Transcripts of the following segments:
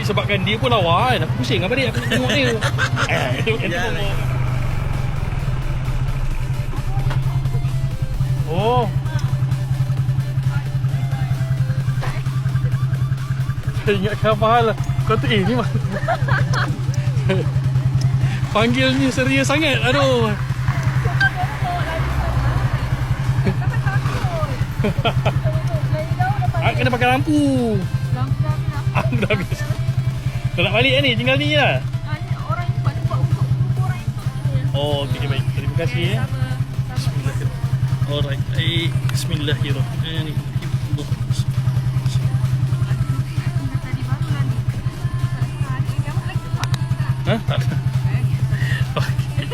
Jadi sebabkan dia pun lawa kan, aku pusing apa dia, aku tengok dia. Itu ngomong. Oh. Saya ingat khabar lah. Kau tu ni mah. Panggil ni serius sangat. Aduh. Kena pakai lampu. Lampu dah habis. Kau nak balik ni? Tinggal ni lah. Orang yang buat untuk orang itu. Oh, okey baik. Terima kasih ya. Bismillahirrahmanirrahim. Alright. Bismillahirrahmanirrahim. Ha? Tak ada. Okey.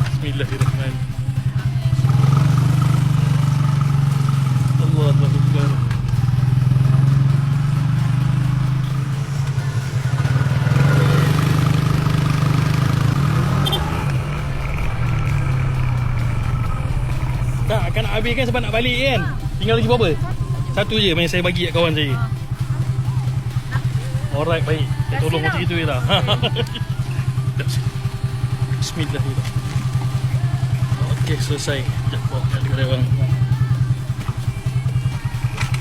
Bismillahirrahmanirrahim. Allahu Akbar. Tak, akan nak habis kan sebab nak balik kan. Tinggal lagi berapa? Satu je yang saya bagi kat kawan saya. Alright, baik. Tolong macam itu je lah. Bismillahirrahmanirrahim. Okey, selesai. Sekejap, bawa kat orang.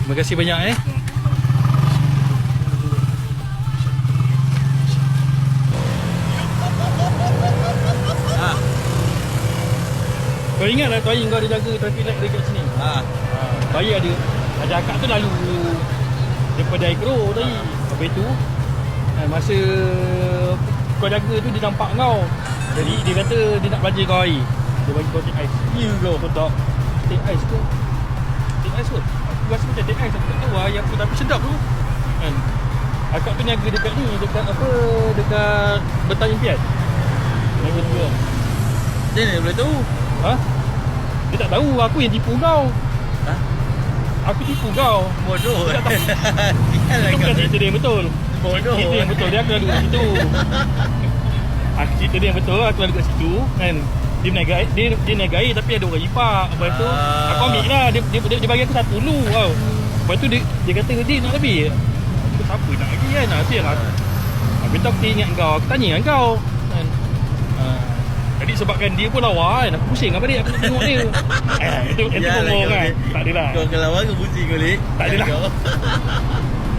Terima kasih banyak Kau ingat lah Toyin kau ada jaga traffic light dekat sini? Toyin ada akak tu lalu daripada Agro tadi. Habis tu masa kau jaga tu dia nampak kau. Jadi dia kata dia nak belanja kau air. Dia bagi kau tip ais. Ya kau tak? Tip ais tu? Tip ais tu? Aku rasa macam tip ais. Aku tak tahu air apa tapi sedap tu kan. Akak tu niaga dekat ni. Dekat apa? Dekat Betang Impian. Niaga tu kan. Dia ni boleh tahu. Ha? Dia tak tahu aku yang tipu kau. Ha? Aku tipu kau. Bodoh. Dia tak tahu. Itu bukan cerita dia yang betul. Bodoh. Cerita yang betul dia aku lalu kat situ. Cerita dia yang betul aku lalu kat situ kan. Dia naik air tapi ada orang ipak. Lepas tu aku ambil lah. Dia bagi aku satu dulu tau. Lepas tu dia kata dia nak lebih. Aku siapa nak lagi kan. Biarlah. Habis tu aku ingat kau. Aku tanya kan kau kan. Jadi sebabkan dia pun lawa kan, aku pusing apa dia, aku tengok dia. Itu ngomong kan. Tak adalah. Kau kalau lawa kau pusing kau, Lik. Tak adalah.